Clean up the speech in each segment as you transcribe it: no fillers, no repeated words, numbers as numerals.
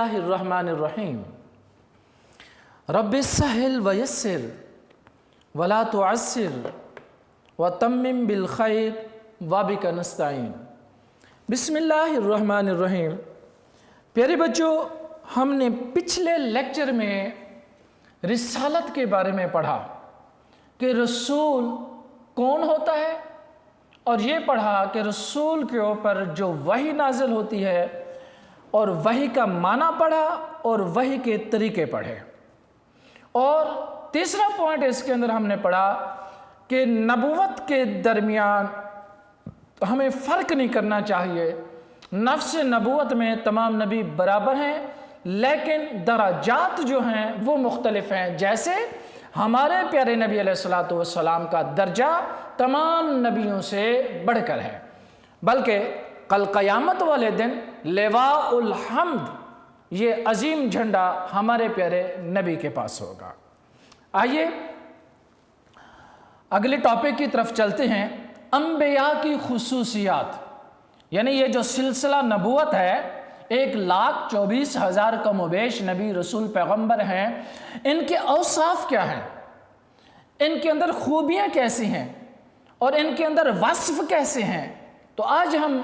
اللہ الرحمن الرحیم رب سہل ویسر ولا تعسر وتمم بالخیر وبک نستعین۔ بسم اللہ الرحمن الرحیم۔ پیارے بچوں، ہم نے پچھلے لیکچر میں رسالت کے بارے میں پڑھا کہ رسول کون ہوتا ہے، اور یہ پڑھا کہ رسول کے اوپر جو وحی نازل ہوتی ہے اور وحی کا معنی پڑھا اور وحی کے طریقے پڑھے۔ اور تیسرا پوائنٹ اس کے اندر ہم نے پڑھا کہ نبوت کے درمیان ہمیں فرق نہیں کرنا چاہیے۔ نفس نبوت میں تمام نبی برابر ہیں، لیکن درجات جو ہیں وہ مختلف ہیں۔ جیسے ہمارے پیارے نبی علیہ السلام کا درجہ تمام نبیوں سے بڑھ کر ہے، بلکہ کل قیامت والے دن لواء الحمد، یہ عظیم جھنڈا ہمارے پیارے نبی کے پاس ہوگا۔ آئیے اگلے ٹاپک کی طرف چلتے ہیں، انبیاء کی خصوصیات۔ یعنی یہ جو سلسلہ نبوت ہے، 1,24,000 کم و بیش نبی رسول پیغمبر ہیں، ان کے اوصاف کیا ہیں، ان کے اندر خوبیاں کیسی ہیں اور ان کے اندر وصف کیسے ہیں۔ تو آج ہم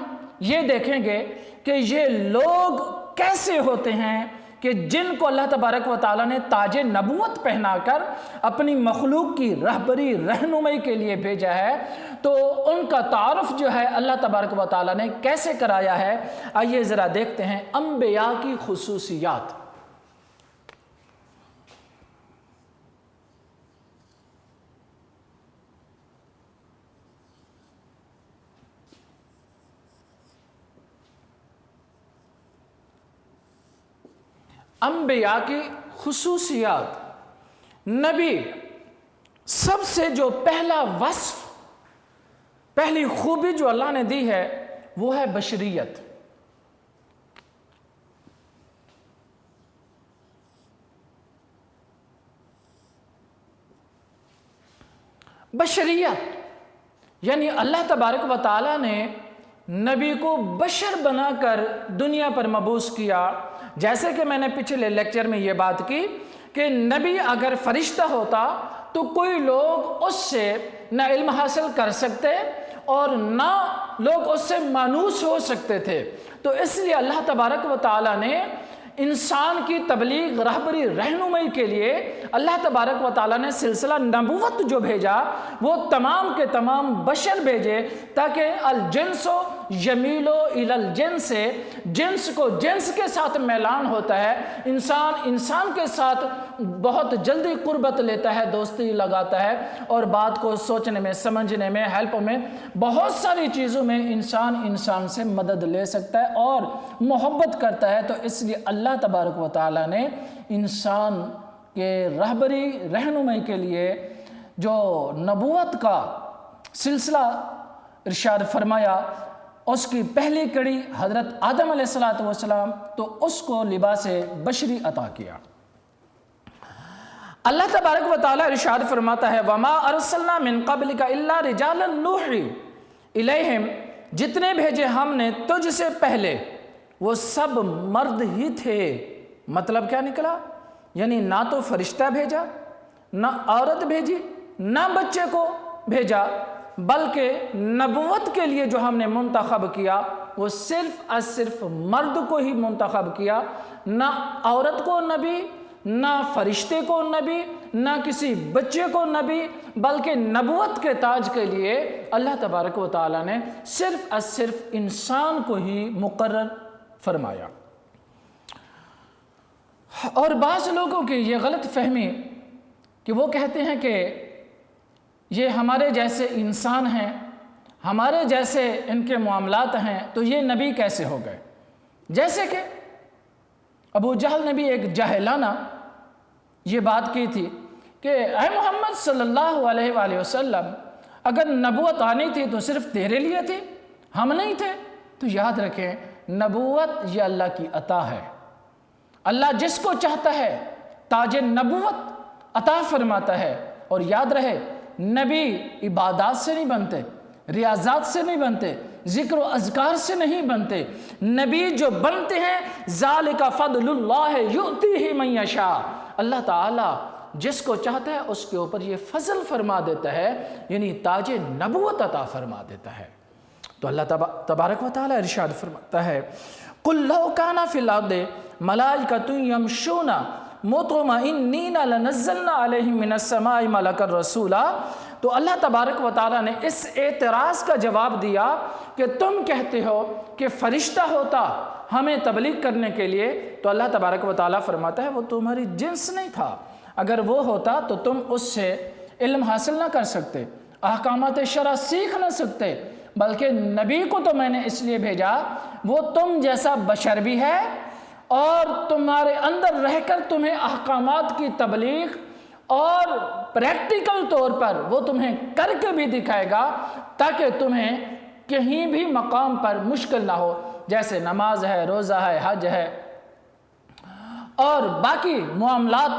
یہ دیکھیں گے کہ یہ لوگ کیسے ہوتے ہیں کہ جن کو اللہ تبارک و تعالیٰ نے تاج نبوت پہنا کر اپنی مخلوق کی رہبری رہنمائی کے لیے بھیجا ہے، تو ان کا تعارف جو ہے اللہ تبارک و تعالیٰ نے کیسے کرایا ہے۔ آئیے ذرا دیکھتے ہیں انبیاء کی خصوصیات۔ انبیاء کی خصوصیات۔ نبی سب سے جو پہلا وصف، پہلی خوبی جو اللہ نے دی ہے وہ ہے بشریت۔ بشریت یعنی اللہ تبارک و تعالیٰ نے نبی کو بشر بنا کر دنیا پر مبعوث کیا۔ جیسے کہ میں نے پچھلے لیکچر میں یہ بات کی کہ نبی اگر فرشتہ ہوتا تو کوئی لوگ اس سے نہ علم حاصل کر سکتے اور نہ لوگ اس سے مانوس ہو سکتے تھے۔ تو اس لیے اللہ تبارک و تعالیٰ نے انسان کی تبلیغ رہبری رہنمائی کے لیے اللہ تبارک و تعالیٰ نے سلسلہ نبوت جو بھیجا وہ تمام کے تمام بشر بھیجے، تاکہ الجنس یمیل الی الجنس، جنس کو جنس کے ساتھ میلان ہوتا ہے، انسان کے ساتھ بہت جلدی قربت لیتا ہے، دوستی لگاتا ہے، اور بات کو سوچنے میں، سمجھنے میں، ہیلپ میں، بہت ساری چیزوں میں انسان سے مدد لے سکتا ہے اور محبت کرتا ہے۔ تو اس لیے اللہ تبارک و تعالیٰ نے انسان کے رہبری رہنمائی کے لیے جو نبوت کا سلسلہ ارشاد فرمایا، اس کی پہلی کڑی حضرت آدم علیہ السلام، تو اس کو لباس بشری عطا کیا۔ اللہ تبارک و تعالیٰ ارشاد فرماتا ہے وَمَا أَرْسَلْنَا مِن قَبْلِكَ إِلَّا رِجَالًا نُوحِي إِلَيْهِمْ، جتنے بھیجے ہم نے تجھ سے پہلے وہ سب مرد ہی تھے۔ مطلب کیا نکلا؟ یعنی نہ تو فرشتہ بھیجا، نہ عورت بھیجی، نہ بچے کو بھیجا، بلکہ نبوت کے لیے جو ہم نے منتخب کیا وہ صرف مرد کو ہی منتخب کیا، نہ عورت کو نبی، نہ فرشتے کو نبی، نہ کسی بچے کو نبی، بلکہ نبوت کے تاج کے لیے اللہ تبارک و تعالیٰ نے صرف انسان کو ہی مقرر فرمایا۔ اور بعض لوگوں کی یہ غلط فہمی کہ وہ کہتے ہیں کہ یہ ہمارے جیسے انسان ہیں، ہمارے جیسے ان کے معاملات ہیں، تو یہ نبی کیسے ہو گئے؟ جیسے کہ ابو جہل نے بھی ایک جاہلانہ یہ بات کی تھی کہ اے محمد صلی اللہ علیہ وآلہ وسلم، اگر نبوت آنی تھی تو صرف تیرے لیے تھی، ہم نہیں تھے۔ تو یاد رکھیں، نبوت یہ اللہ کی عطا ہے۔ اللہ جس کو چاہتا ہے تاج نبوت عطا فرماتا ہے۔ اور یاد رہے، نبی عبادات سے نہیں بنتے، ریاضات سے نہیں بنتے، ذکر و اذکار سے نہیں بنتے۔ نبی جو بنتے ہیں ذالک فضل اللہ یؤتیہ من یشاء، اللہ تعالیٰ جس کو چاہتا ہے اس کے اوپر یہ فضل فرما دیتا ہے، یعنی تاج نبوت عطا فرما دیتا ہے۔ تو اللہ تبارک و تعالیٰ ارشاد فرماتا ہے قُلْ لَوْ كَانَ فِي الْأَرْضِ مَلَائِكَةٌ يَمْشُونَ مُطْمَئِنِّينَ لَنَزَّلْنَا عَلَيْهِم مِّنَ السَّمَاءِ مَلَكًا رَسُولًا۔ تو اللہ تبارک و تعالیٰ نے اس اعتراض کا جواب دیا کہ تم کہتے ہو کہ فرشتہ ہوتا ہمیں تبلیغ کرنے کے لیے، تو اللہ تبارک و تعالیٰ فرماتا ہے وہ تمہاری جنس نہیں تھا، اگر وہ ہوتا تو تم اس سے علم حاصل نہ کر سکتے، احکامات شرع سیکھ نہ سکتے، بلکہ نبی کو تو میں نے اس لیے بھیجا وہ تم جیسا بشر بھی ہے اور تمہارے اندر رہ کر تمہیں احکامات کی تبلیغ اور پریکٹیکل طور پر وہ تمہیں کر کے بھی دکھائے گا تاکہ تمہیں کہیں بھی مقام پر مشکل نہ ہو، جیسے نماز ہے، روزہ ہے، حج ہے اور باقی معاملات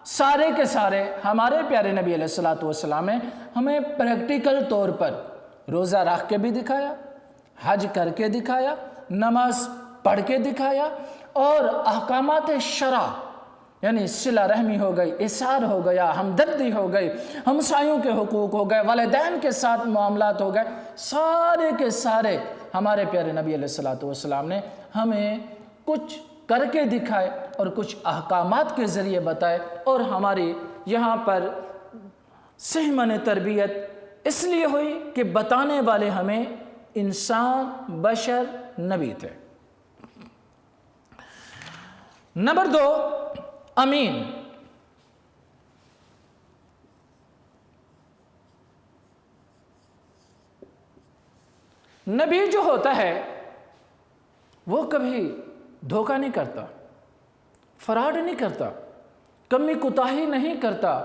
سارے کے سارے ہمارے پیارے نبی علیہ السلام نے ہمیں پریکٹیکل طور پر روزہ رکھ کے بھی دکھایا، حج کر کے دکھایا، نماز پڑھ کے دکھایا، اور احکامات شرع یعنی صلہ رحمی ہو گئی، احسان ہو گیا، ہمدردی ہو گئی، ہمسایوں کے حقوق ہو گئے، والدین کے ساتھ معاملات ہو گئے، سارے کے سارے ہمارے پیارے نبی علیہ السلام نے ہمیں کچھ کر کے دکھائے اور کچھ احکامات کے ذریعے بتائے، اور ہماری یہاں پر صحیح تربیت اس لیے ہوئی کہ بتانے والے ہمیں انسان بشر نبی تھے۔ نمبر 2 امین۔ نبی جو ہوتا ہے وہ کبھی دھوکہ نہیں کرتا، فراڈ نہیں کرتا، کمی کوتاہی نہیں کرتا۔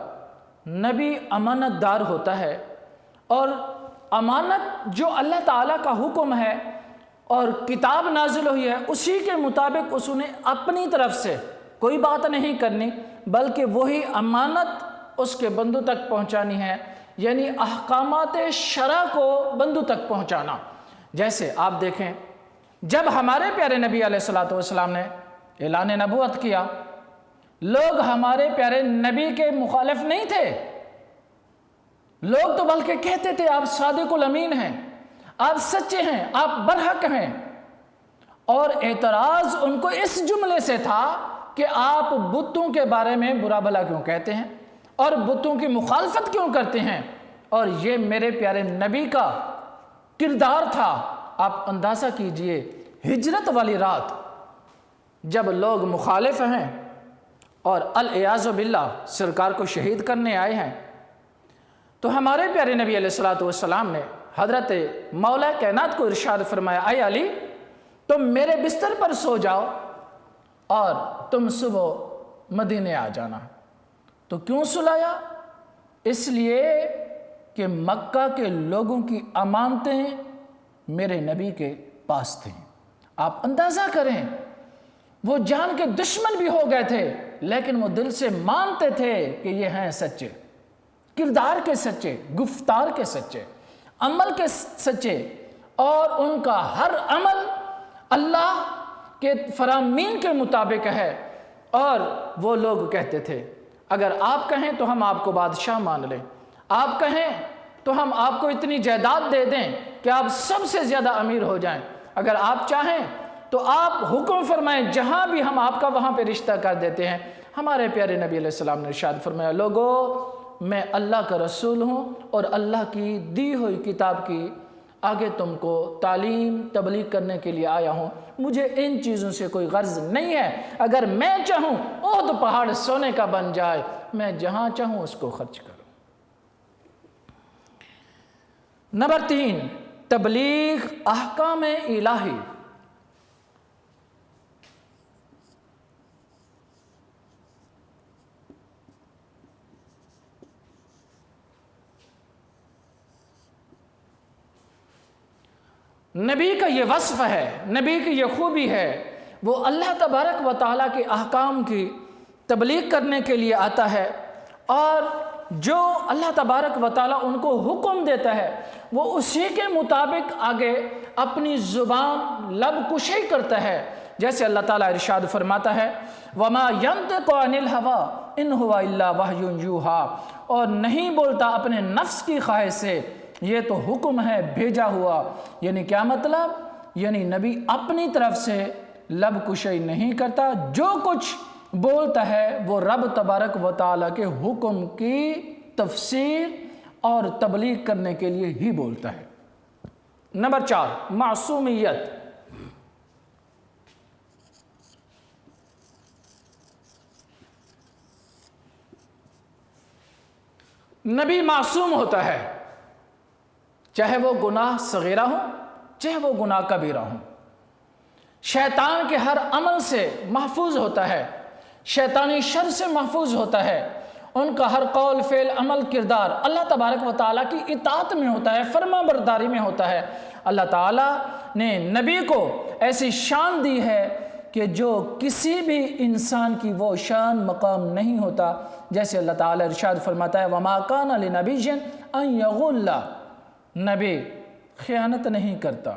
نبی امانت دار ہوتا ہے، اور امانت جو اللہ تعالیٰ کا حکم ہے اور کتاب نازل ہوئی ہے اسی کے مطابق اس نے اپنی طرف سے کوئی بات نہیں کرنی، بلکہ وہی امانت اس کے بندوں تک پہنچانی ہے، یعنی احکامات شرع کو بندوں تک پہنچانا۔ جیسے آپ دیکھیں جب ہمارے پیارے نبی علیہ السلام نے اعلان نبوت کیا، لوگ ہمارے پیارے نبی کے مخالف نہیں تھے، لوگ تو بلکہ کہتے تھے آپ صادق الامین ہیں، آپ سچے ہیں، آپ برحق ہیں، اور اعتراض ان کو اس جملے سے تھا کہ آپ بتوں کے بارے میں برا بھلا کیوں کہتے ہیں اور بتوں کی مخالفت کیوں کرتے ہیں، اور یہ میرے پیارے نبی کا کردار تھا۔ آپ اندازہ کیجئے ہجرت والی رات جب لوگ مخالف ہیں اور العیاذ باللہ سرکار کو شہید کرنے آئے ہیں، تو ہمارے پیارے نبی علیہ السلام نے حضرت مولا کائنات کو ارشاد فرمایا اے علی تم میرے بستر پر سو جاؤ اور تم صبح مدینے آ جانا۔ تو کیوں سلایا؟ اس لیے کہ مکہ کے لوگوں کی امانتیں میرے نبی کے پاس تھیں۔ آپ اندازہ کریں وہ جان کے دشمن بھی ہو گئے تھے لیکن وہ دل سے مانتے تھے کہ یہ ہیں سچے، کردار کے سچے، گفتار کے سچے، عمل کے سچے، اور ان کا ہر عمل اللہ کے فرامین کے مطابق ہے۔ اور وہ لوگ کہتے تھے اگر آپ کہیں تو ہم آپ کو بادشاہ مان لیں، آپ کہیں تو ہم آپ کو اتنی جائیداد دے دیں کہ آپ سب سے زیادہ امیر ہو جائیں، اگر آپ چاہیں تو آپ حکم فرمائیں جہاں بھی ہم آپ کا وہاں پہ رشتہ کر دیتے ہیں۔ ہمارے پیارے نبی علیہ السلام نے ارشاد فرمایا لوگو میں اللہ کا رسول ہوں اور اللہ کی دی ہوئی کتاب کی آگے تم کو تعلیم تبلیغ کرنے کے لیے آیا ہوں، مجھے ان چیزوں سے کوئی غرض نہیں ہے، اگر میں چاہوں احد پہاڑ سونے کا بن جائے، میں جہاں چاہوں اس کو خرچ کروں۔ نمبر 3 تبلیغ احکام الہی۔ نبی کا یہ وصف ہے، نبی کی یہ خوبی ہے، وہ اللہ تبارک و تعالیٰ کے احکام کی تبلیغ کرنے کے لیے آتا ہے، اور جو اللہ تبارک و تعالیٰ ان کو حکم دیتا ہے وہ اسی کے مطابق آگے اپنی زبان لب کشی کرتا ہے، جیسے اللہ تعالیٰ ارشاد فرماتا ہے وَمَا يَنطِقُ عَنِ الْهَوَىٰ إِنْ هُوَ إِلَّا وَحْيٌ يُوحَىٰ، اور نہیں بولتا اپنے نفس کی خواہش سے، یہ تو حکم ہے بھیجا ہوا۔ یعنی کیا مطلب؟ یعنی نبی اپنی طرف سے لب کشی نہیں کرتا، جو کچھ بولتا ہے وہ رب تبارک و تعالیٰ کے حکم کی تفسیر اور تبلیغ کرنے کے لیے ہی بولتا ہے۔ نمبر 4، معصومیت۔ نبی معصوم ہوتا ہے، چاہے وہ گناہ صغیرہ ہو چاہے وہ گناہ کبیرہ ہو، شیطان کے ہر عمل سے محفوظ ہوتا ہے، شیطانی شر سے محفوظ ہوتا ہے، ان کا ہر قول فعل عمل کردار اللہ تبارک و تعالیٰ کی اطاعت میں ہوتا ہے، فرما برداری میں ہوتا ہے۔ اللہ تعالیٰ نے نبی کو ایسی شان دی ہے کہ جو کسی بھی انسان کی وہ شان مقام نہیں ہوتا، جیسے اللہ تعالیٰ ارشاد فرماتا ہے وَمَا كَانَ لِنَبِيٍّ أَن يَغُلَّ، نبی خیانت نہیں کرتا،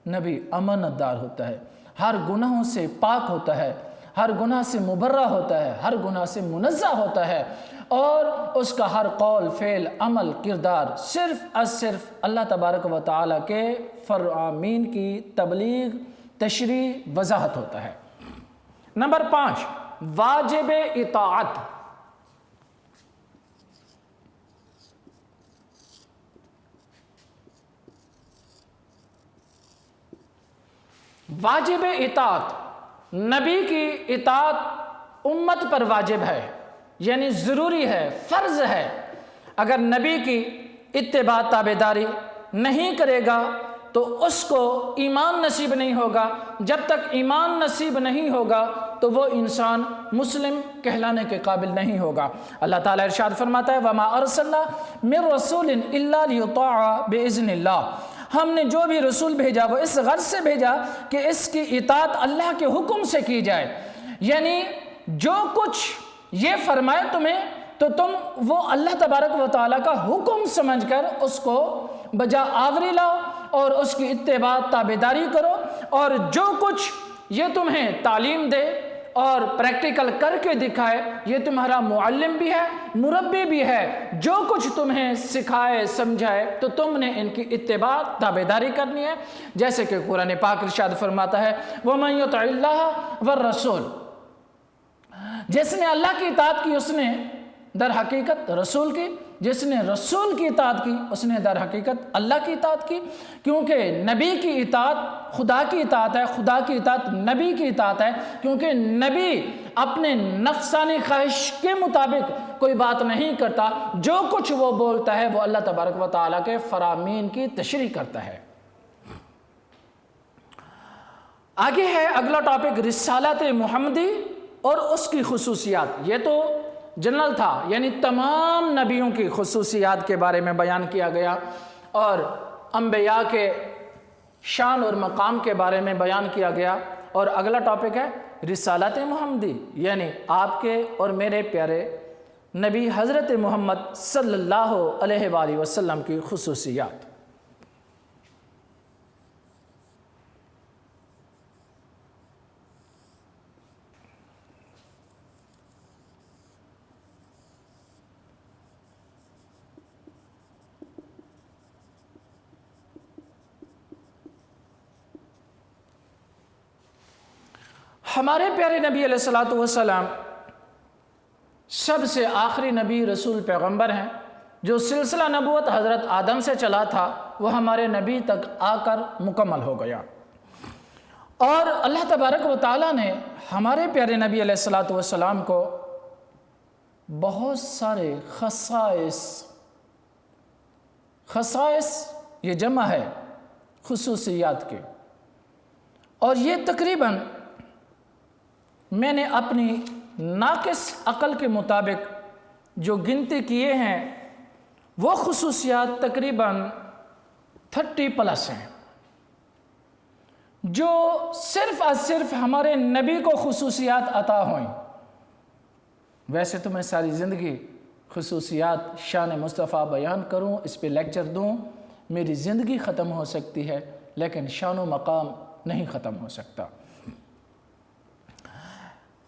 نبی امانت دار ہوتا ہے، ہر گناہوں سے پاک ہوتا ہے، ہر گناہ سے مبرہ ہوتا ہے، ہر گناہ سے منزہ ہوتا ہے، اور اس کا ہر قول فعل عمل کردار صرف اللہ تبارک و تعالیٰ کے فرامین کی تبلیغ تشریح وضاحت ہوتا ہے۔ نمبر 5، واجب اطاعت۔ واجب اطاعت، نبی کی اطاعت امت پر واجب ہے، یعنی ضروری ہے، فرض ہے۔ اگر نبی کی اتباع تابعداری نہیں کرے گا تو اس کو ایمان نصیب نہیں ہوگا، جب تک ایمان نصیب نہیں ہوگا تو وہ انسان مسلم کہلانے کے قابل نہیں ہوگا۔ اللہ تعالیٰ ارشاد فرماتا ہے وَمَا أَرْسَلْنَا مِن رَسُولٍ إِلَّا لِيُطَاعَ بِإِذْنِ اللَّهِ، ہم نے جو بھی رسول بھیجا وہ اس غرض سے بھیجا کہ اس کی اطاعت اللہ کے حکم سے کی جائے، یعنی جو کچھ یہ فرمائے تمہیں تو تم وہ اللہ تبارک و تعالیٰ کا حکم سمجھ کر اس کو بجا آوری لاؤ اور اس کی اتباع تابعداری کرو، اور جو کچھ یہ تمہیں تعلیم دے اور پریکٹیکل کر کے دکھائے، یہ تمہارا معلم بھی ہے، مربی بھی ہے، جو کچھ تمہیں سکھائے سمجھائے تو تم نے ان کی اتباع تابعداری کرنی ہے، جیسے کہ قرآن پاک ارشاد فرماتا ہے وَمَن يُطِعِ اللَّهَ وَالرَّسُولَ، جس نے اللہ کی اطاعت کی اس نے در حقیقت رسول کی، جس نے رسول کی اطاعت کی اس نے در حقیقت اللہ کی اطاعت کی، کیونکہ نبی کی اطاعت خدا کی اطاعت ہے، خدا کی اطاعت نبی کی اطاعت ہے، کیونکہ نبی اپنے نفسانی خواہش کے مطابق کوئی بات نہیں کرتا، جو کچھ وہ بولتا ہے وہ اللہ تبارک و تعالیٰ کے فرامین کی تشریح کرتا ہے۔ آگے ہے اگلا ٹاپک رسالت محمدی اور اس کی خصوصیات۔ یہ تو جنرل تھا، یعنی تمام نبیوں کی خصوصیات کے بارے میں بیان کیا گیا اور انبیاء کے شان اور مقام کے بارے میں بیان کیا گیا، اور اگلا ٹاپک ہے رسالت محمدی، یعنی آپ کے اور میرے پیارے نبی حضرت محمد صلی اللہ علیہ وآلہ وسلم کی خصوصیات۔ ہمارے پیارے نبی علیہ السلام سب سے آخری نبی رسول پیغمبر ہیں، جو سلسلہ نبوت حضرت آدم سے چلا تھا وہ ہمارے نبی تک آ کر مکمل ہو گیا، اور اللہ تبارک و تعالیٰ نے ہمارے پیارے نبی علیہ السلام کو بہت سارے خصائص یہ جمع ہے خصوصیات کے، اور یہ تقریباً میں نے اپنی ناقص عقل کے مطابق جو گنتی کیے ہیں وہ خصوصیات تقریباً 30+ ہیں، جو صرف اور صرف ہمارے نبی کو خصوصیات عطا ہوئیں۔ ویسے تو میں ساری زندگی خصوصیات شان مصطفیٰ بیان کروں، اس پہ لیکچر دوں، میری زندگی ختم ہو سکتی ہے لیکن شان و مقام نہیں ختم ہو سکتا۔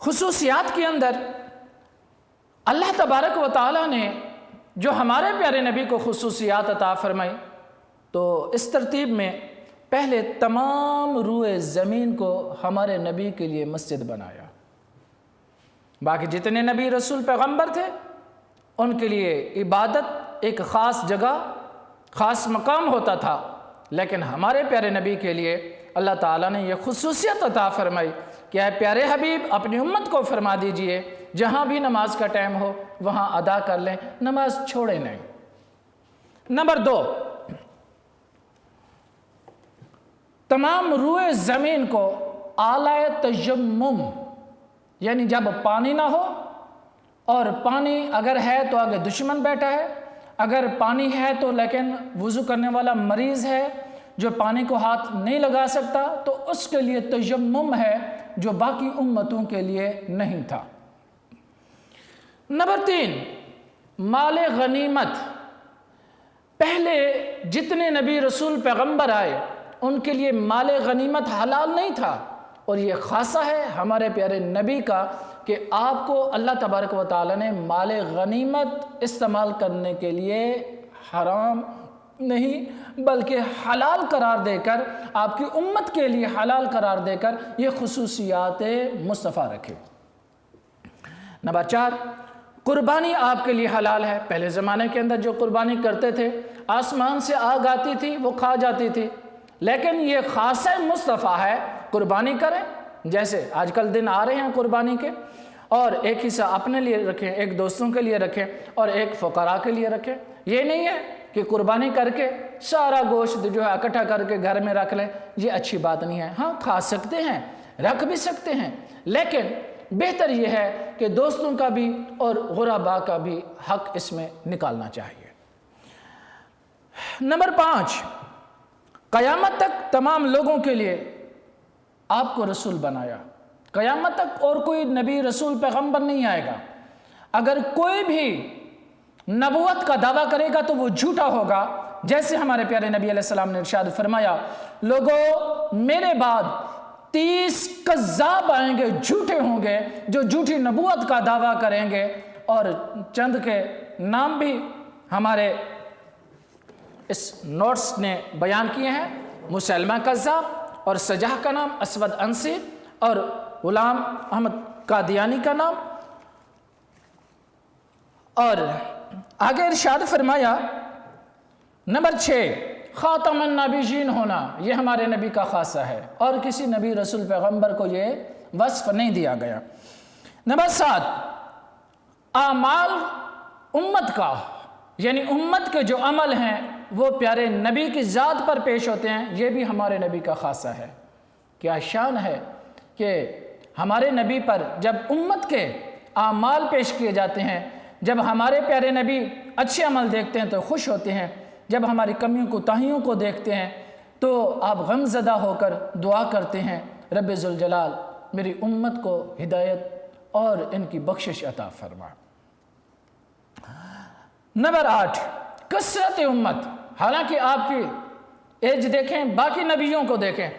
خصوصیات کے اندر اللہ تبارک و تعالیٰ نے جو ہمارے پیارے نبی کو خصوصیات عطا فرمائی تو اس ترتیب میں پہلے تمام روئے زمین کو ہمارے نبی کے لیے مسجد بنایا۔ باقی جتنے نبی رسول پیغمبر تھے ان کے لیے عبادت ایک خاص جگہ خاص مقام ہوتا تھا، لیکن ہمارے پیارے نبی کے لیے اللہ تعالیٰ نے یہ خصوصیت عطا فرمائی کہ اے پیارے حبیب اپنی امت کو فرما دیجئے جہاں بھی نماز کا ٹائم ہو وہاں ادا کر لیں، نماز چھوڑیں نہیں۔ نمبر 2، تمام روئے زمین کو آلائے تیمم، یعنی جب پانی نہ ہو اور پانی اگر ہے تو آگے دشمن بیٹھا ہے، اگر پانی ہے تو لیکن وضو کرنے والا مریض ہے جو پانی کو ہاتھ نہیں لگا سکتا، تو اس کے لیے تیمم ہے جو باقی امتوں کے لیے نہیں تھا۔ نمبر 3، مال غنیمت۔ پہلے جتنے نبی رسول پیغمبر آئے ان کے لیے مال غنیمت حلال نہیں تھا، اور یہ خاصہ ہے ہمارے پیارے نبی کا کہ آپ کو اللہ تبارک و تعالیٰ نے مال غنیمت استعمال کرنے کے لیے حرام نہیں بلکہ حلال قرار دے کر، آپ کی امت کے لیے حلال قرار دے کر یہ خصوصیات مصطفیٰ رکھے۔ نمبر 4، قربانی آپ کے لیے حلال ہے۔ پہلے زمانے کے اندر جو قربانی کرتے تھے آسمان سے آگ آتی تھی وہ کھا جاتی تھی، لیکن یہ خاصہ مصطفیٰ ہے، قربانی کریں۔ جیسے آج کل دن آ رہے ہیں قربانی کے، اور ایک حصہ اپنے لیے رکھیں، ایک دوستوں کے لیے رکھیں اور ایک فقراء کے لیے رکھیں۔ یہ نہیں ہے کہ قربانی کر کے سارا گوشت جو ہے اکٹھا کر کے گھر میں رکھ لیں، یہ اچھی بات نہیں ہے۔ ہاں کھا سکتے ہیں، رکھ بھی سکتے ہیں، لیکن بہتر یہ ہے کہ دوستوں کا بھی اور غرباء کا بھی حق اس میں نکالنا چاہیے۔ نمبر 5، قیامت تک تمام لوگوں کے لیے آپ کو رسول بنایا۔ قیامت تک اور کوئی نبی رسول پیغمبر نہیں آئے گا۔ اگر کوئی بھی نبوت کا دعویٰ کرے گا تو وہ جھوٹا ہوگا، جیسے ہمارے پیارے نبی علیہ السلام نے ارشاد فرمایا، لوگوں میرے بعد 30 کذاب آئیں گے، جھوٹے ہوں گے، جو جھوٹی نبوت کا دعویٰ کریں گے، اور چند کے نام بھی ہمارے اس نوٹس نے بیان کیے ہیں۔ مسلمہ کذاب، اور سجاہ کا نام اسود انسی، اور غلام احمد قادیانی کا نام۔ اور آگے ارشاد فرمایا نمبر 6، خاتم النبیین ہونا، یہ ہمارے نبی کا خاصہ ہے اور کسی نبی رسول پیغمبر کو یہ وصف نہیں دیا گیا۔ نمبر 7، اعمال امت کا، یعنی امت کے جو عمل ہیں وہ پیارے نبی کی ذات پر پیش ہوتے ہیں، یہ بھی ہمارے نبی کا خاصہ ہے۔ کیا شان ہے کہ ہمارے نبی پر جب امت کے اعمال پیش کیے جاتے ہیں، جب ہمارے پیارے نبی اچھے عمل دیکھتے ہیں تو خوش ہوتے ہیں، جب ہماری کمیوں کوتاہیوں کو دیکھتے ہیں تو آپ غم زدہ ہو کر دعا کرتے ہیں، رب ذوالجلال میری امت کو ہدایت اور ان کی بخشش عطا فرما۔ نمبر 8، کثرت امت۔ حالانکہ آپ کی ایج دیکھیں، باقی نبیوں کو دیکھیں،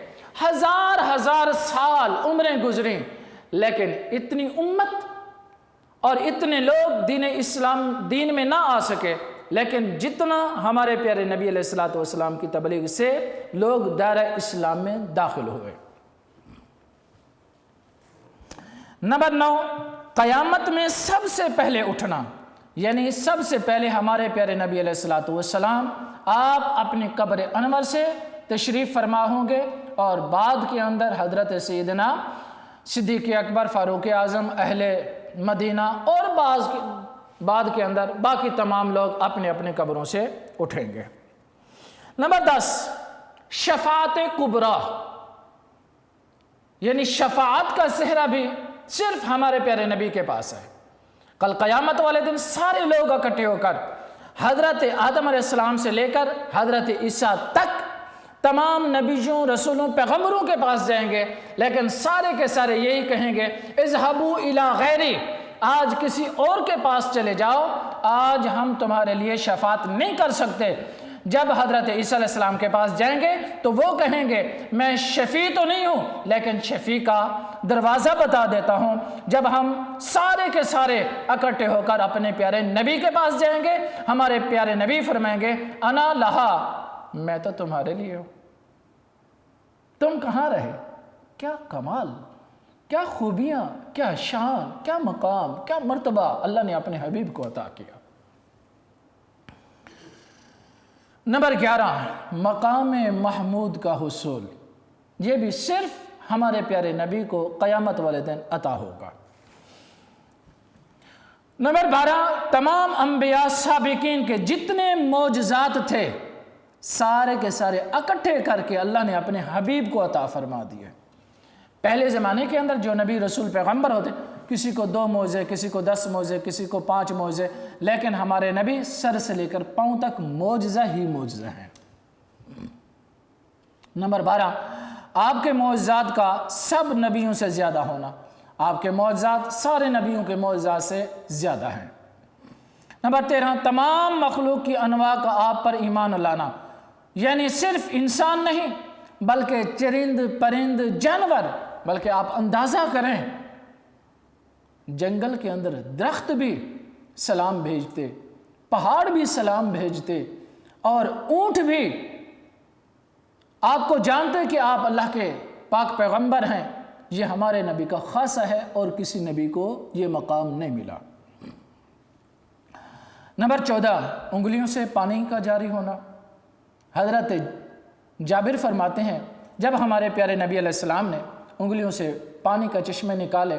ہزار سال عمریں گزریں، لیکن اتنی امت اور اتنے لوگ دین میں نہ آ سکے، لیکن جتنا ہمارے پیارے نبی علیہ السلام کی تبلیغ سے لوگ دائرہ اسلام میں داخل ہوئے۔ نمبر 9، قیامت میں سب سے پہلے اٹھنا، یعنی سب سے پہلے ہمارے پیارے نبی علیہ السلام آپ اپنی قبر انور سے تشریف فرما ہوں گے، اور بعد کے اندر حضرت سیدنا صدیق اکبر، فاروق اعظم، اہل مدینہ اور بعد کے اندر باقی تمام لوگ اپنے اپنے قبروں سے اٹھیں گے۔ نمبر 10، شفاعت کبریٰ، یعنی شفاعت کا صحرا بھی صرف ہمارے پیارے نبی کے پاس ہے۔ کل قیامت والے دن سارے لوگ اکٹھے ہو کر حضرت آدم علیہ السلام سے لے کر حضرت عیسیٰ تک تمام نبیوں، رسولوں، پیغمبروں کے پاس جائیں گے، لیکن سارے کے سارے یہی کہیں گے، اذهبوا الی غیری، آج کسی اور کے پاس چلے جاؤ، آج ہم تمہارے لیے شفاعت نہیں کر سکتے۔ جب حضرت عیسیٰ علیہ السلام کے پاس جائیں گے تو وہ کہیں گے میں شفیع تو نہیں ہوں لیکن شفیع کا دروازہ بتا دیتا ہوں۔ جب ہم سارے کے سارے اکٹھے ہو کر اپنے پیارے نبی کے پاس جائیں گے، ہمارے پیارے نبی فرمائیں گے انا لہا، میں تو تمہارے لیے ہوں، تم کہاں رہے؟ کیا کمال، کیا خوبیاں، کیا شان، کیا مقام، کیا مرتبہ اللہ نے اپنے حبیب کو عطا کیا۔ نمبر 11، مقام محمود کا حصول، یہ بھی صرف ہمارے پیارے نبی کو قیامت والے دن عطا ہوگا۔ نمبر 12، تمام انبیاء سابقین کے جتنے معجزات تھے سارے کے سارے اکٹھے کر کے اللہ نے اپنے حبیب کو عطا فرما دیے۔ پہلے زمانے کے اندر جو نبی رسول پیغمبر ہوتے، کسی کو 2 معجزے، کسی کو 10 معجزے، کسی کو 5 معجزے، لیکن ہمارے نبی سر سے لے کر پاؤں تک معجزہ ہی معجزہ ہیں۔ نمبر 12، آپ کے معجزات کا سب نبیوں سے زیادہ ہونا، آپ کے معجزات سارے نبیوں کے معجزات سے زیادہ ہیں۔ نمبر 13، تمام مخلوق کی انواع کا آپ پر ایمان لانا، یعنی صرف انسان نہیں بلکہ چرند پرند جانور، بلکہ آپ اندازہ کریں جنگل کے اندر درخت بھی سلام بھیجتے، پہاڑ بھی سلام بھیجتے، اور اونٹ بھی آپ کو جانتے کہ آپ اللہ کے پاک پیغمبر ہیں۔ یہ ہمارے نبی کا خاصہ ہے اور کسی نبی کو یہ مقام نہیں ملا۔ نمبر 14، انگلیوں سے پانی کا جاری ہونا۔ حضرت جابر فرماتے ہیں جب ہمارے پیارے نبی علیہ السلام نے انگلیوں سے پانی کا چشمے نکالے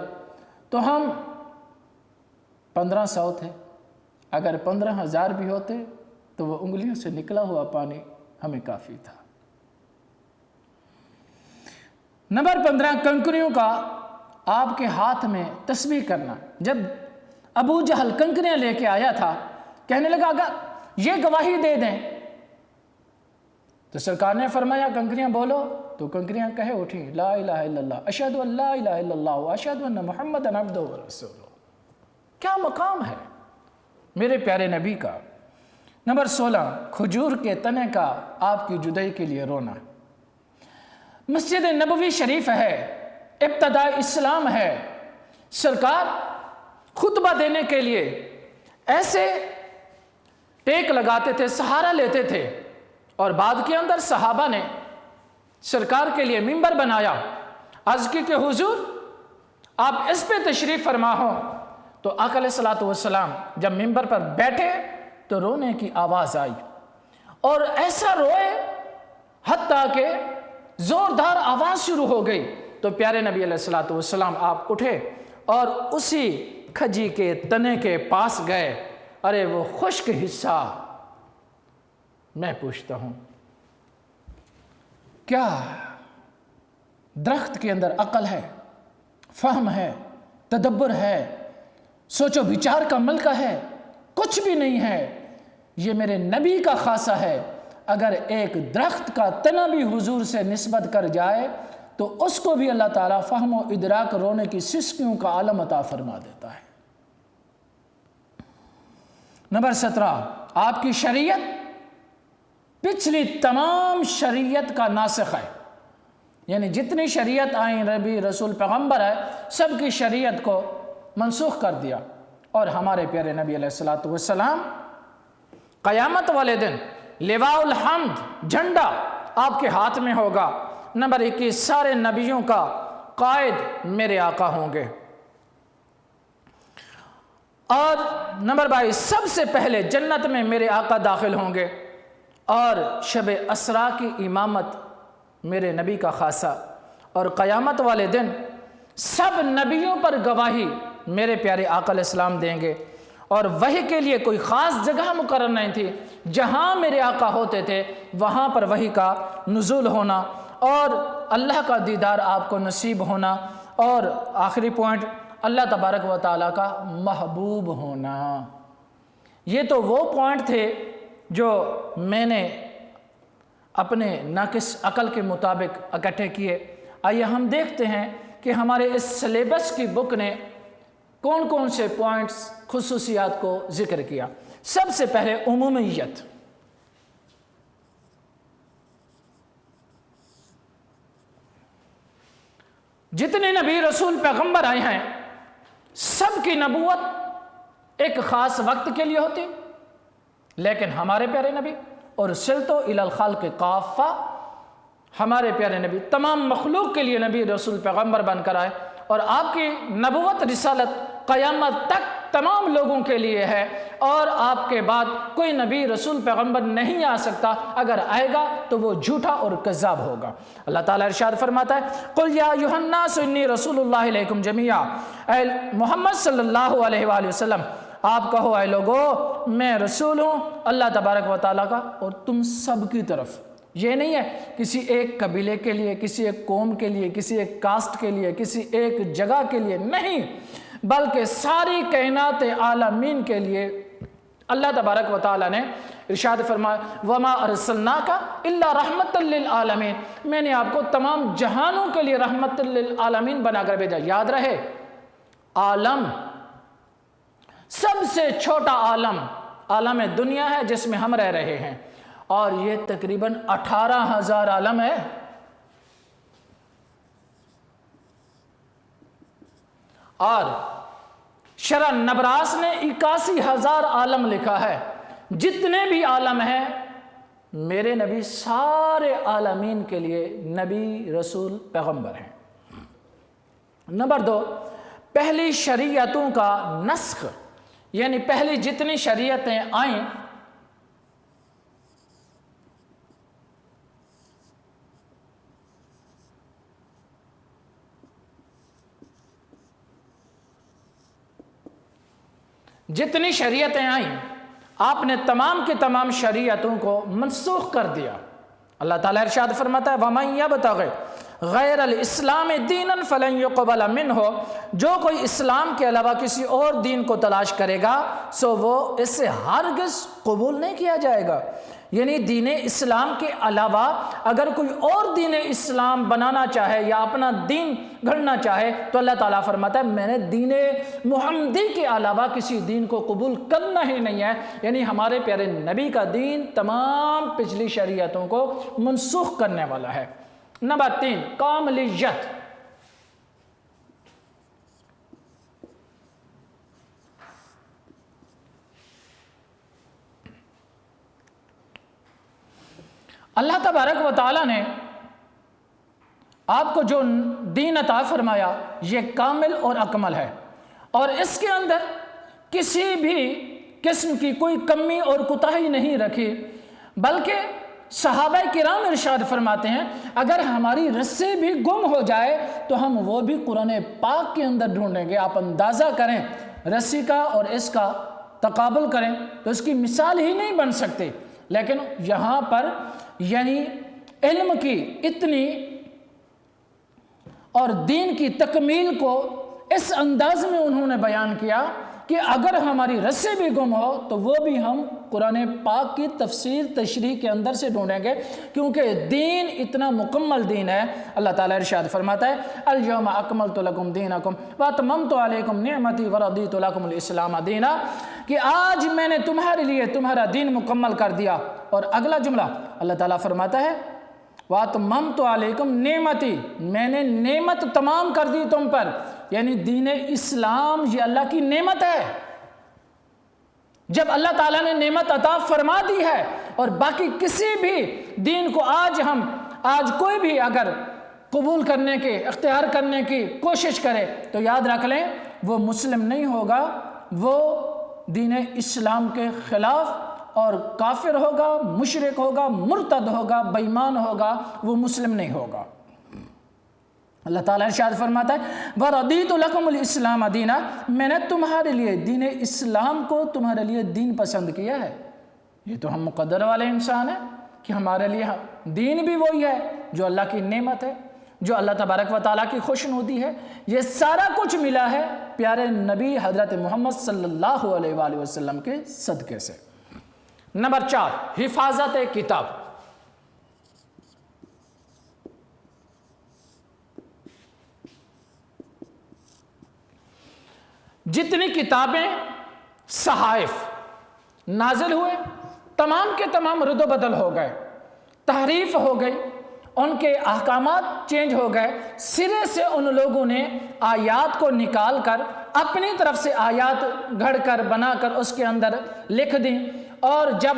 تو ہم 1500 تھے، اگر 15,000 بھی ہوتے تو وہ انگلیوں سے نکلا ہوا پانی ہمیں کافی تھا۔ نمبر 15، کنکریوں کا آپ کے ہاتھ میں تسبیح کرنا۔ جب ابو جہل کنکریاں لے کے آیا تھا، کہنے لگا اگر یہ گواہی دے دیں تو سرکار نے فرمایا کنکریاں بولو، تو کنکریاں کہے اٹھی لا الہ الا اللہ، اشہد ان لا الہ الا اللہ واشہد ان محمدًا عبدہ ورسولہ۔ کیا مقام ہے میرے پیارے نبی کا۔ نمبر 16، کھجور کے تنے کا آپ کی جدائی کے لیے رونا۔ مسجد نبوی شریف ہے، ابتداء اسلام ہے، سرکار خطبہ دینے کے لیے ایسے ٹیک لگاتے تھے، سہارا لیتے تھے، اور بعد کے اندر صحابہ نے سرکار کے لیے منبر بنایا، عرض کی کہ حضور آپ اس پہ تشریف فرما ہو، تو آقا علیہ السلام جب منبر پر بیٹھے تو رونے کی آواز آئی، اور ایسا روئے حتیٰ کہ زوردار آواز شروع ہو گئی، تو پیارے نبی علیہ السلام آپ اٹھے اور اسی کھجی کے تنے کے پاس گئے۔ ارے وہ خشک حصہ میں پوچھتا ہوں، کیا درخت کے اندر عقل ہے، فہم ہے، تدبر ہے، سوچ و بچار کا ملکہ ہے؟ کچھ بھی نہیں ہے۔ یہ میرے نبی کا خاصہ ہے، اگر ایک درخت کا تنا بھی حضور سے نسبت کر جائے تو اس کو بھی اللہ تعالیٰ فہم و ادراک رونے کی سسکیوں کا عالم عطا فرما دیتا ہے۔ نمبر 17، آپ کی شریعت پچھلی تمام شریعت کا ناسخ ہے، یعنی جتنی شریعت آئیں، نبی رسول پیغمبر ہے، سب کی شریعت کو منسوخ کر دیا، اور ہمارے پیارے نبی علیہ السلام قیامت والے دن لواء الحمد جھنڈا آپ کے ہاتھ میں ہوگا۔ نمبر 21، سارے نبیوں کا قائد میرے آقا ہوں گے۔ اور نمبر 22، سب سے پہلے جنت میں میرے آقا داخل ہوں گے، اور شب اسرا کی امامت میرے نبی کا خاصہ، اور قیامت والے دن سب نبیوں پر گواہی میرے پیارے آقا علیہ السلام دیں گے، اور وحی کے لیے کوئی خاص جگہ مقرر نہیں تھی، جہاں میرے آقا ہوتے تھے وہاں پر وحی کا نزول ہونا، اور اللہ کا دیدار آپ کو نصیب ہونا، اور آخری پوائنٹ اللہ تبارک و تعالیٰ کا محبوب ہونا۔ یہ تو وہ پوائنٹ تھے جو میں نے اپنے ناقص عقل کے مطابق اکٹھے کیے۔ آئیے ہم دیکھتے ہیں کہ ہمارے اس سلیبس کی بک نے کون کون سے پوائنٹس، خصوصیات کو ذکر کیا۔ سب سے پہلے عمومیت، جتنے نبی رسول پیغمبر آئے ہیں سب کی نبوت ایک خاص وقت کے لیے ہوتی، لیکن ہمارے پیارے نبی ارسلت الی الخلق کافہ، ہمارے پیارے نبی تمام مخلوق کے لیے نبی رسول پیغمبر بن کر آئے، اور آپ کی نبوت رسالت قیامت تک تمام لوگوں کے لیے ہے، اور آپ کے بعد کوئی نبی رسول پیغمبر نہیں آ سکتا، اگر آئے گا تو وہ جھوٹا اور کذاب ہوگا۔ اللہ تعالیٰ ارشاد فرماتا ہے قل یا ایھا الناس انی رسول اللہ الیکم جمیعا، اے محمد صلی اللہ علیہ وآلہ وسلم آپ کہو اے لوگو میں رسول ہوں اللہ تبارک و تعالیٰ کا اور تم سب کی طرف۔ یہ نہیں ہے کسی ایک قبیلے کے لیے، کسی ایک قوم کے لیے، کسی ایک کاسٹ کے لیے، کسی ایک جگہ کے لیے نہیں، بلکہ ساری کائنات عالمین کے لیے۔ اللہ تبارک و تعالیٰ نے ارشاد فرمایا وما ارسلناک الا رحمۃ للعالمین، میں نے آپ کو تمام جہانوں کے لیے رحمت للعالمین بنا کر بھیجا۔ یاد رہے عالم، سب سے چھوٹا عالم دنیا ہے جس میں ہم رہ رہے ہیں، اور یہ تقریباً 18,000 عالم ہے۔ اور شرح نبراس نے 81,000 عالم لکھا ہے۔ جتنے بھی عالم ہیں میرے نبی سارے عالمین کے لیے نبی رسول پیغمبر ہیں۔ نمبر 2، پہلی شریعتوں کا نسخ، یعنی پہلی جتنی شریعتیں آئیں جتنی شریعتیں آئیں آپ نے تمام کی تمام شریعتوں کو منسوخ کر دیا۔ اللہ تعالیٰ ارشاد فرماتا ہے وَمَن يَبْتَغِ غیر الاسلام دینا فلن يقبل منہ، جو کوئی اسلام کے علاوہ کسی اور دین کو تلاش کرے گا سو وہ اس سے ہرگز قبول نہیں کیا جائے گا۔ یعنی دین اسلام کے علاوہ اگر کوئی اور دین اسلام بنانا چاہے یا اپنا دین گھڑنا چاہے تو اللہ تعالیٰ فرماتا ہے میں نے دین محمدی کے علاوہ کسی دین کو قبول کرنا ہی نہیں ہے۔ یعنی ہمارے پیارے نبی کا دین تمام پچھلی شریعتوں کو منسوخ کرنے والا ہے۔ نمبر 3، کاملیت، اللہ تبارک و تعالیٰ نے آپ کو جو دین عطا فرمایا یہ کامل اور اکمل ہے، اور اس کے اندر کسی بھی قسم کی کوئی کمی اور کوتاہی نہیں رکھی، بلکہ صحابہ کرام ارشاد فرماتے ہیں اگر ہماری رسی بھی گم ہو جائے تو ہم وہ بھی قرآن پاک کے اندر ڈھونڈیں گے۔ آپ اندازہ کریں رسی کا اور اس کا تقابل کریں تو اس کی مثال ہی نہیں بن سکتی، لیکن یہاں پر یعنی علم کی اتنی اور دین کی تکمیل کو اس انداز میں انہوں نے بیان کیا کہ اگر ہماری رسی بھی گم ہو تو وہ بھی ہم قرآن پاک کی تفسیر تشریح کے اندر سے ڈھونڈیں گے، کیونکہ دین اتنا مکمل دین ہے۔ اللہ تعالیٰ ارشاد فرماتا ہے الیوم اکملت لکم دینکم واتممت علیکم نعمتی ورضیت لکم الاسلام دینا، کہ آج میں نے تمہارے لیے تمہارا دین مکمل کر دیا۔ اور اگلا جملہ اللہ تعالیٰ فرماتا ہے واتممت علیکم نعمتی، میں نے نعمت تمام کر دی تم پر، یعنی دین اسلام یہ اللہ کی نعمت ہے۔ جب اللہ تعالیٰ نے نعمت عطا فرما دی ہے اور باقی کسی بھی دین کو آج کوئی بھی اگر قبول کرنے کی اختیار کرنے کی کوشش کرے تو یاد رکھ لیں وہ مسلم نہیں ہوگا، وہ دین اسلام کے خلاف اور کافر ہوگا، مشرک ہوگا، مرتد ہوگا، بے ایمان ہوگا، وہ مسلم نہیں ہوگا۔ اللہ تعالیٰ ارشاد فرماتا ہے وَرَضِيتُ لَكُمُ الْإِسْلَامَ دِينًا، میں نے تمہارے لیے دین اسلام کو تمہارے لیے دین پسند کیا ہے۔ یہ تو ہم مقدر والے انسان ہیں کہ ہمارے لیے دین بھی وہی ہے جو اللہ کی نعمت ہے، جو اللہ تبارک و تعالیٰ کی خوشنودی ہے۔ یہ سارا کچھ ملا ہے پیارے نبی حضرت محمد صلی اللہ علیہ وآلہ وسلم کے صدقے سے۔ نمبر 4، حفاظت کتاب۔ جتنی کتابیں صحائف نازل ہوئے تمام کے تمام رد و بدل ہو گئے، تحریف ہو گئی، ان کے احکامات چینج ہو گئے، سرے سے ان لوگوں نے آیات کو نکال کر اپنی طرف سے آیات گھڑ کر بنا کر اس کے اندر لکھ دیں، اور جب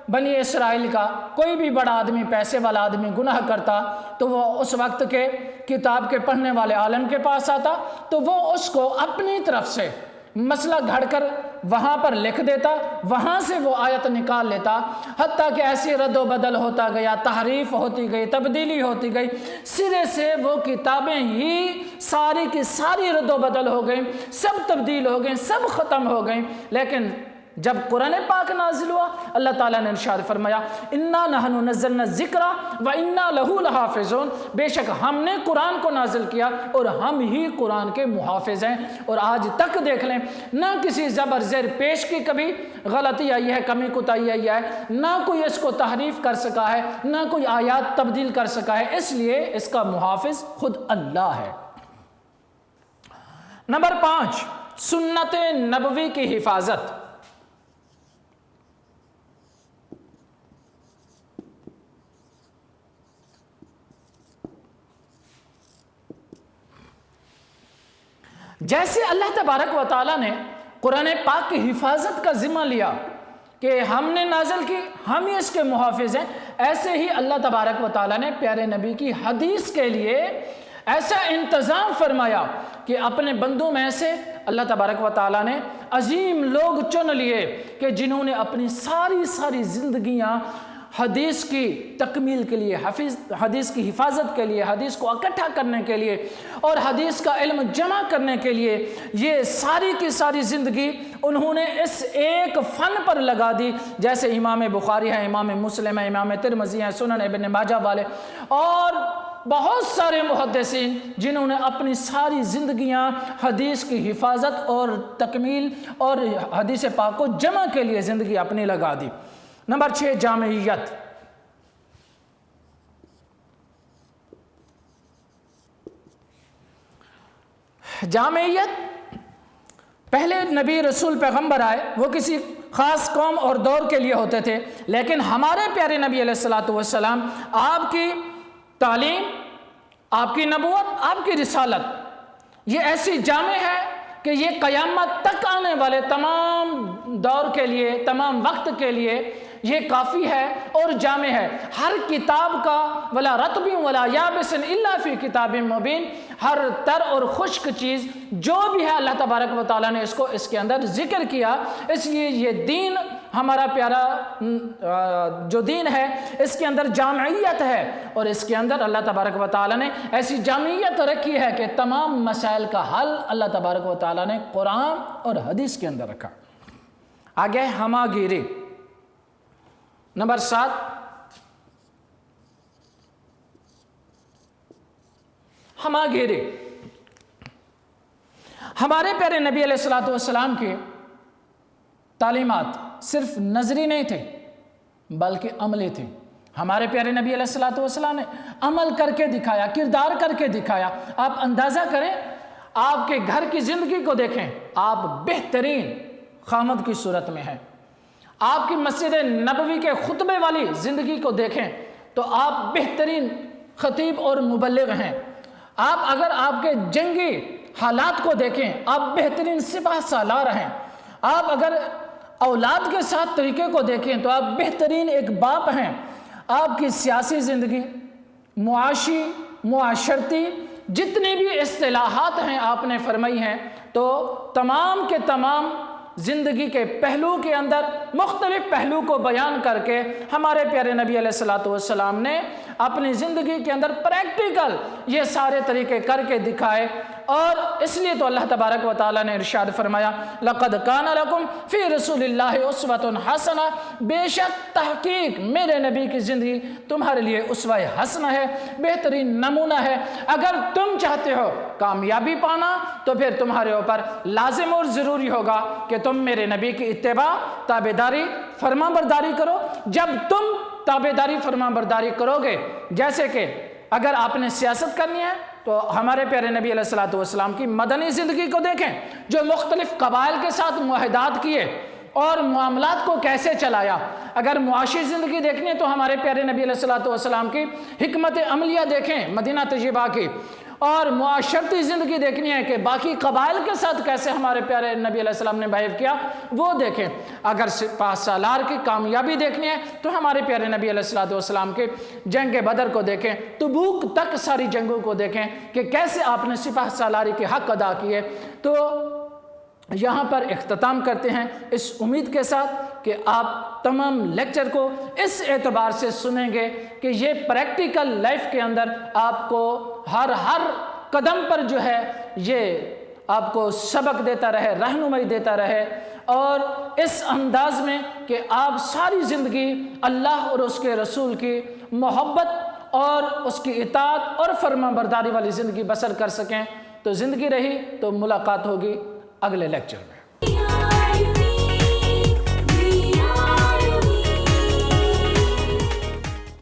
بنی اسرائیل کا کوئی بھی بڑا آدمی، پیسے والا آدمی گناہ کرتا تو وہ اس وقت کے کتاب کے پڑھنے والے عالم کے پاس آتا تو وہ اس کو اپنی طرف سے مسئلہ گھڑ کر وہاں پر لکھ دیتا، وہاں سے وہ آیت نکال لیتا، حتیٰ کہ ایسی رد و بدل ہوتا گیا، تحریف ہوتی گئی، تبدیلی ہوتی گئی، سرے سے وہ کتابیں ہی ساری کی ساری رد و بدل ہو گئیں، سب تبدیل ہو گئیں، سب ختم ہو گئیں۔ لیکن جب قرآن پاک نازل ہوا، اللہ تعالیٰ نے ارشاد فرمایا اِنَّا نَحْنُ نَزَّلْنَا الذِّكْرَ وَإِنَّا لَهُ لَحَافِظُونَ، بے شک ہم نے قرآن کو نازل کیا اور ہم ہی قرآن کے محافظ ہیں۔ اور آج تک دیکھ لیں، نہ کسی زبر زیر پیش کی کبھی غلطی آئی ہے، کمی کوتاہی آئی ہے، نہ کوئی اس کو تحریف کر سکا ہے، نہ کوئی آیات تبدیل کر سکا ہے، اس لیے اس کا محافظ خود اللہ ہے۔ نمبر 5، سنت نبوی کی حفاظت۔ جیسے اللہ تبارک و تعالیٰ نے قرآن پاک کی حفاظت کا ذمہ لیا کہ ہم نے نازل کی، ہم ہی اس کے محافظ ہیں، ایسے ہی اللہ تبارک و تعالیٰ نے پیارے نبی کی حدیث کے لیے ایسا انتظام فرمایا کہ اپنے بندوں میں سے اللہ تبارک و تعالیٰ نے عظیم لوگ چن لیے کہ جنہوں نے اپنی ساری زندگیاں حدیث کی تکمیل کے لیے، حدیث کی حفاظت کے لیے، حدیث کو اکٹھا کرنے کے لیے اور حدیث کا علم جمع کرنے کے لیے، یہ ساری کی ساری زندگی انہوں نے اس ایک فن پر لگا دی۔ جیسے امام بخاری ہے، امام مسلم ہے، امام ترمذی ہے، سنن ابن ماجہ والے، اور بہت سارے محدثین جنہوں نے اپنی ساری زندگیاں حدیث کی حفاظت اور تکمیل اور حدیث پاک کو جمع کے لیے زندگی اپنی لگا دی۔ نمبر 6، جامعیت۔ جامعیت، پہلے نبی رسول پیغمبر آئے وہ کسی خاص قوم اور دور کے لیے ہوتے تھے، لیکن ہمارے پیارے نبی علیہ الصلوۃ والسلام، آپ کی تعلیم، آپ کی نبوت، آپ کی رسالت یہ ایسی جامع ہے کہ یہ قیامت تک آنے والے تمام دور کے لیے، تمام وقت کے لیے یہ کافی ہے اور جامع ہے۔ ہر کتاب کا ولا رطب ولا یابس الا فی کتاب مبین، ہر تر اور خشک چیز جو بھی ہے اللہ تبارک و تعالیٰ نے اس کے اندر ذکر کیا۔ اس لیے یہ دین ہمارا پیارا جو دین ہے اس کے اندر جامعیت ہے، اور اس کے اندر اللہ تبارک و تعالیٰ نے ایسی جامعیت رکھی ہے کہ تمام مسائل کا حل اللہ تبارک و تعالیٰ نے قرآن اور حدیث کے اندر رکھا۔ آگے ہمہ گیری۔ نمبر 7، ہمہ گیری۔ ہمارے پیارے نبی علیہ الصلوۃ والسلام کی تعلیمات صرف نظری نہیں تھے بلکہ عملی تھے۔ ہمارے پیارے نبی علیہ الصلوۃ والسلام نے عمل کر کے دکھایا، کردار کر کے دکھایا۔ آپ اندازہ کریں، آپ کے گھر کی زندگی کو دیکھیں، آپ بہترین خامد کی صورت میں ہیں۔ آپ کی مسجد نبوی کے خطبے والی زندگی کو دیکھیں تو آپ بہترین خطیب اور مبلغ ہیں۔ آپ اگر آپ کے جنگی حالات کو دیکھیں، آپ بہترین سپاہ سالار ہیں۔ آپ اگر اولاد کے ساتھ طریقے کو دیکھیں تو آپ بہترین ایک باپ ہیں۔ آپ کی سیاسی زندگی، معاشی، معاشرتی جتنی بھی اصطلاحات ہیں آپ نے فرمائی ہیں، تو تمام کے تمام زندگی کے پہلو کے اندر مختلف پہلو کو بیان کر کے ہمارے پیارے نبی علیہ الصلوۃ والسلام نے اپنی زندگی کے اندر پریکٹیکل یہ سارے طریقے کر کے دکھائے۔ اور اس لیے تو اللہ تبارک و تعالیٰ نے ارشاد فرمایا لَقَدْ كَانَ لَكُمْ فِي رَسُولِ اللَّهِ أُسْوَةٌ حَسَنَةٌ، بے شک تحقیق میرے نبی کی زندگی تمہارے لیے اسوہ حسنہ ہے، بہترین نمونہ ہے۔ اگر تم چاہتے ہو کامیابی پانا تو پھر تمہارے اوپر لازم اور ضروری ہوگا کہ تم میرے نبی کی اتباع، تابعداری، فرما برداری کرو۔ جب تم تابعداری، فرما برداری کرو گے، جیسے کہ اگر آپ نے سیاست کرنی ہے تو ہمارے پیارے نبی علیہ الصلوۃ والسلام کی مدنی زندگی کو دیکھیں، جو مختلف قبائل کے ساتھ معاہدات کیے، اور معاملات کو کیسے چلایا۔ اگر معاشی زندگی دیکھنی ہے تو ہمارے پیارے نبی علیہ الصلوۃ والسلام کی حکمت عملیہ دیکھیں مدینہ طیبہ کی، اور معاشرتی زندگی دیکھنی ہے کہ باقی قبائل کے ساتھ کیسے ہمارے پیارے نبی علیہ السلام نے بہیو کیا وہ دیکھیں۔ اگر سپہ سالار کی کامیابی دیکھنی ہے تو ہمارے پیارے نبی علیہ الصلوۃ والسلام کے جنگ بدر کو دیکھیں، تبوک تک ساری جنگوں کو دیکھیں کہ کیسے آپ نے سپہ سالاری کے حق ادا کیے۔ تو یہاں پر اختتام کرتے ہیں اس امید کے ساتھ کہ آپ تمام لیکچر کو اس اعتبار سے سنیں گے کہ یہ پریکٹیکل لائف کے اندر آپ کو ہر قدم پر جو ہے یہ آپ کو سبق دیتا رہے، رہنمائی دیتا رہے، اور اس انداز میں کہ آپ ساری زندگی اللہ اور اس کے رسول کی محبت اور اس کی اطاعت اور فرما برداری والی زندگی بسر کر سکیں۔ تو زندگی رہی تو ملاقات ہوگی اگلے لیکچر میں۔